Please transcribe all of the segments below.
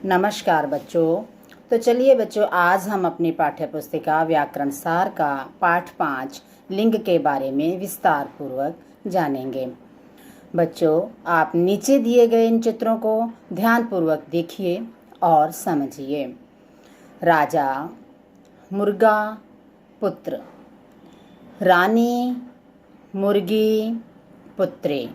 नमस्कार बच्चों। तो चलिए बच्चों, आज हम अपनी पाठ्य पुस्तिका व्याकरण सार का पाठ 5 लिंग के बारे में विस्तार पूर्वक जानेंगे। बच्चों, आप नीचे दिए गए इन चित्रों को ध्यान पूर्वक देखिए और समझिए। राजा, मुर्गा, पुत्र, रानी, मुर्गी, पुत्री।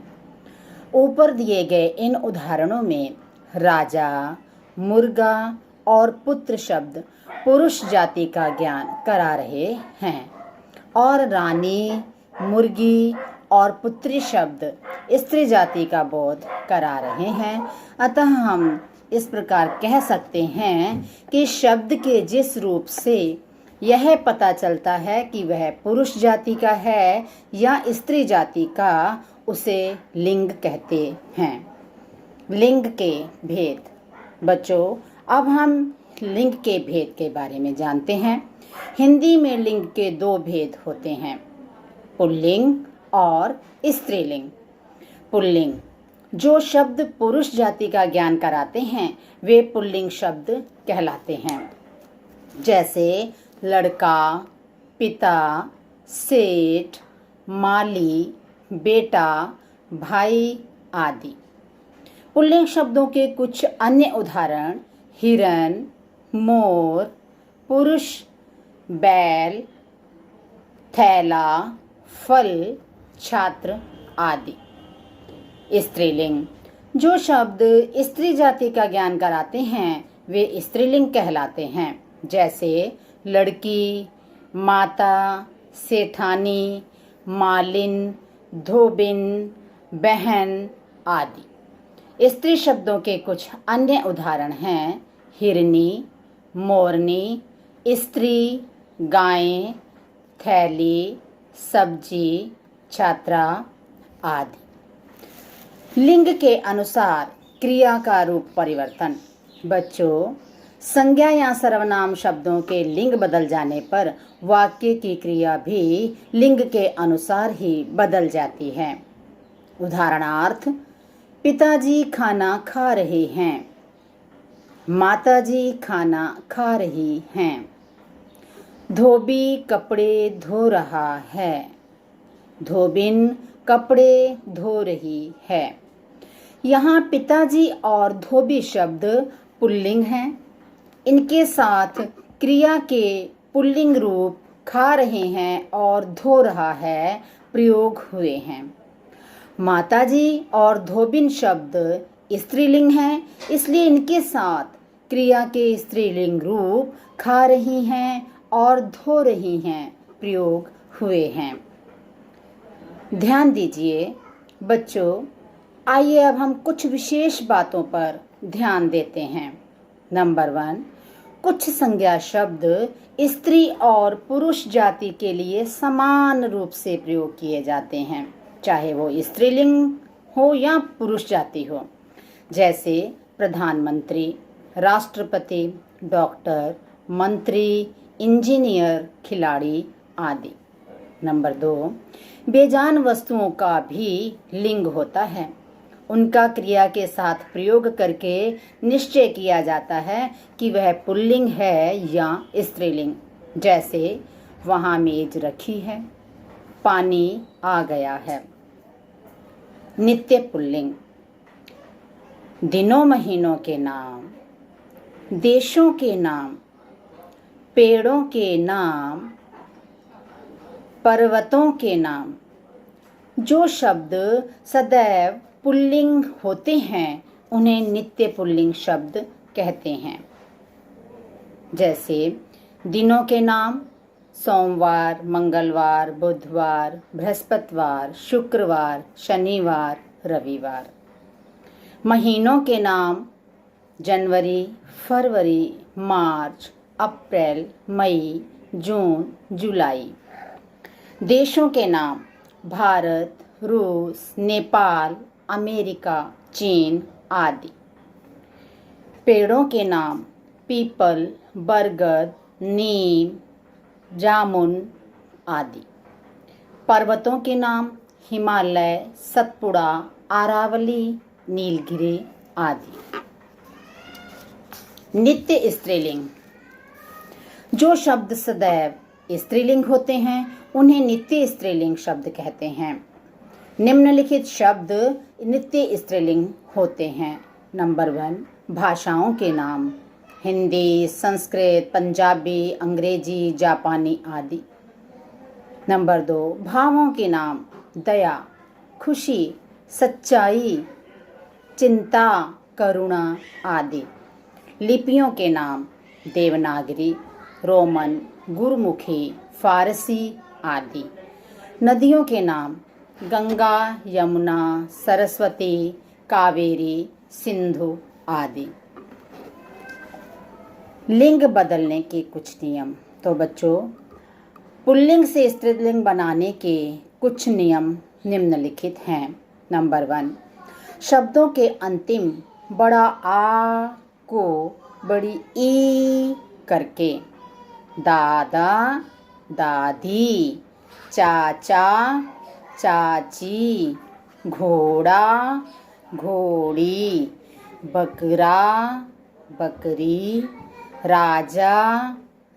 ऊपर दिए गए इन उदाहरणों में राजा, मुर्गा और पुत्र शब्द पुरुष जाति का ज्ञान करा रहे हैं और रानी, मुर्गी और पुत्री शब्द स्त्री जाति का बोध करा रहे हैं। अतः हम इस प्रकार कह सकते हैं कि शब्द के जिस रूप से यह पता चलता है कि वह पुरुष जाति का है या स्त्री जाति का, उसे लिंग कहते हैं। लिंग के भेद। बच्चों, अब हम लिंग के भेद के बारे में जानते हैं। हिंदी में लिंग के 2 भेद होते हैं, पुल्लिंग और स्त्रीलिंग। पुल्लिंग जो शब्द पुरुष जाति का ज्ञान कराते हैं वे पुल्लिंग शब्द कहलाते हैं, जैसे लड़का, पिता, सेठ, माली, बेटा, भाई आदि। पुल्लिंग शब्दों के कुछ अन्य उदाहरण हिरन, मोर, पुरुष, बैल, थैला, फल, छात्र आदि। स्त्रीलिंग जो शब्द स्त्री जाति का ज्ञान कराते हैं वे स्त्रीलिंग कहलाते हैं, जैसे लड़की, माता, सेठानी, मालिन, धोबिन, बहन आदि। स्त्री शब्दों के कुछ अन्य उदाहरण हैं हिरनी, मोरनी, स्त्री, गाय, थैली, सब्जी, छात्रा आदि। लिंग के अनुसार क्रिया का रूप परिवर्तन। बच्चों, संज्ञा या सर्वनाम शब्दों के लिंग बदल जाने पर वाक्य की क्रिया भी लिंग के अनुसार ही बदल जाती है। उदाहरणार्थ, पिताजी खाना खा रहे हैं, माताजी खाना खा रही हैं, धोबी कपड़े धो रहा है, धोबिन कपड़े धो रही है। यहाँ पिताजी और धोबी शब्द पुल्लिंग हैं। इनके साथ क्रिया के पुल्लिंग रूप खा रहे हैं और धो रहा है प्रयोग हुए हैं। माताजी और धोबिन शब्द स्त्रीलिंग हैं, इसलिए इनके साथ क्रिया के स्त्रीलिंग रूप खा रही हैं और धो रही हैं प्रयोग हुए हैं। ध्यान दीजिए बच्चों, आइए अब हम कुछ विशेष बातों पर ध्यान देते हैं। नंबर 1, कुछ संज्ञा शब्द स्त्री और पुरुष जाति के लिए समान रूप से प्रयोग किए जाते हैं, चाहे वो स्त्रीलिंग हो या पुरुष जाति हो, जैसे प्रधानमंत्री, राष्ट्रपति, डॉक्टर, मंत्री, इंजीनियर, खिलाड़ी आदि। नंबर 2, बेजान वस्तुओं का भी लिंग होता है। उनका क्रिया के साथ प्रयोग करके निश्चय किया जाता है कि वह पुल्लिंग है या स्त्रीलिंग, जैसे वहाँ मेज रखी है, पानी आ गया है। नित्य पुल्लिंग दिनों महीनों के नाम, देशों के नाम, पेड़ों के नाम, पर्वतों के नाम। जो शब्द सदैव पुल्लिंग होते हैं उन्हें नित्य पुल्लिंग शब्द कहते हैं, जैसे दिनों के नाम सोमवार, मंगलवार, बुधवार, बृहस्पतिवार, शुक्रवार, शनिवार, रविवार। महीनों के नाम जनवरी, फरवरी, मार्च, अप्रैल, मई, जून, जुलाई। देशों के नाम भारत, रूस, नेपाल, अमेरिका, चीन आदि। पेड़ों के नाम पीपल, बरगद, नीम, जामुन आदि। पर्वतों के नाम हिमालय, सतपुड़ा, अरावली, नीलगिरी आदि। नित्य स्त्रीलिंग। जो शब्द सदैव स्त्रीलिंग होते हैं उन्हें नित्य स्त्रीलिंग शब्द कहते हैं। निम्नलिखित शब्द नित्य स्त्रीलिंग होते हैं। नंबर 1, भाषाओं के नाम, हिंदी, संस्कृत, पंजाबी, अंग्रेजी, जापानी आदि। नंबर 2, भावों के नाम, दया, खुशी, सच्चाई, चिंता, करुणा आदि। लिपियों के नाम, देवनागरी, रोमन, गुरमुखी, फारसी आदि। नदियों के नाम, गंगा, यमुना, सरस्वती, कावेरी, सिंधु आदि। लिंग बदलने के कुछ नियम। तो बच्चों, पुल्लिंग से स्त्रीलिंग बनाने के कुछ नियम निम्नलिखित हैं। नंबर 1, शब्दों के अंतिम बड़ा आ को बड़ी ई करके दादा, दादी, चाचा, चाची, घोड़ा, घोड़ी, बकरा, बकरी, राजा,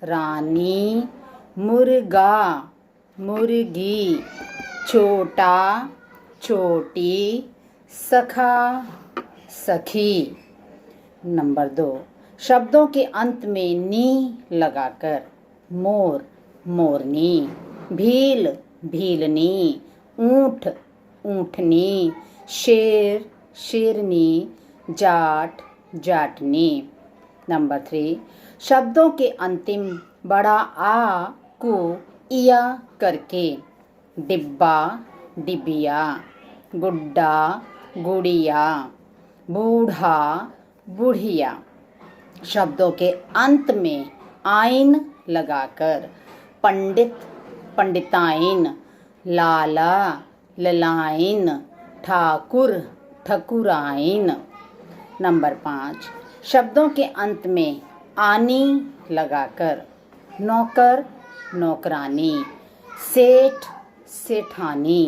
रानी, मुर्गा, मुर्गी, छोटा, छोटी, सखा, सखी। नंबर 2, शब्दों के अंत में नी लगाकर मोर, मोरनी, भील, भीलनी, ऊंट, ऊंटनी, शेर, शेरनी, जाट, जाटनी। नंबर 3, शब्दों के अंतिम बड़ा आ को इया करके डिब्बा, डिबिया, गुड्डा, गुड़िया, बूढ़ा, बुढ़िया। शब्दों के अंत में आइन लगाकर पंडित, पंडिताइन, लाला, ललाइन, ठाकुर, ठकुराइन। नंबर 5, शब्दों के अंत में आनी लगाकर नौकर, नौकरानी, सेठ, सेठानी,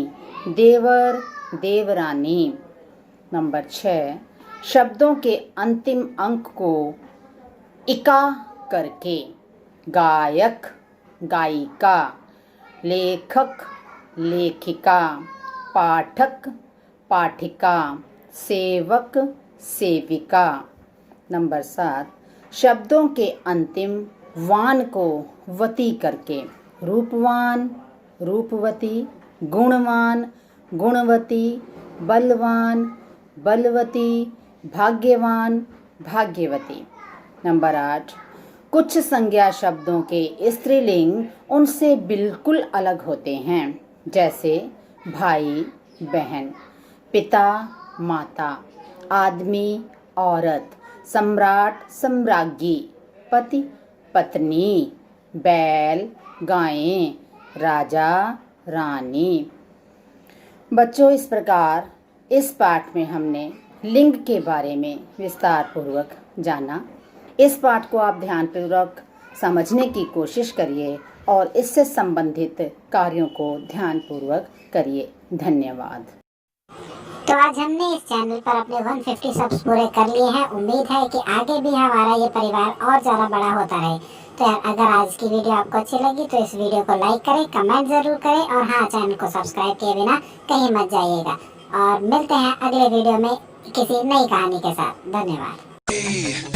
देवर, देवरानी। नंबर 6, शब्दों के अंतिम अंक को इका करके गायक, गायिका, लेखक, लेखिका, पाठक, पाठिका, सेवक, सेविका। नंबर 7, शब्दों के अंतिम वान को वती करके रूपवान, रूपवती, गुणवान, गुणवती, बलवान, बलवती, भाग्यवान, भाग्यवती। नंबर 8, कुछ संज्ञा शब्दों के स्त्रीलिंग उनसे बिल्कुल अलग होते हैं, जैसे भाई, बहन, पिता, माता, आदमी, औरत, सम्राट, सम्राज्ञी, पति, पत्नी, बैल, गायें, राजा, रानी। बच्चों, इस प्रकार इस पाठ में हमने लिंग के बारे में विस्तार पूर्वक जाना। इस पाठ को आप ध्यानपूर्वक समझने की कोशिश करिए और इससे संबंधित कार्यों को ध्यानपूर्वक करिए। धन्यवाद। तो आज हमने इस चैनल पर अपने 150 सब्स पूरे कर लिए हैं। उम्मीद है कि आगे भी हमारा ये परिवार और ज़्यादा बड़ा होता रहे। तो यार, अगर आज की वीडियो आपको अच्छी लगी तो इस वीडियो को लाइक करें, कमेंट ज़रूर करें और हाँ, चैनल को सब्सक्राइब किए बिना कहीं मत जाइएगा। और मिलते हैं अगले वीडियो में किसी नई कहानी के साथ। धन्यवाद।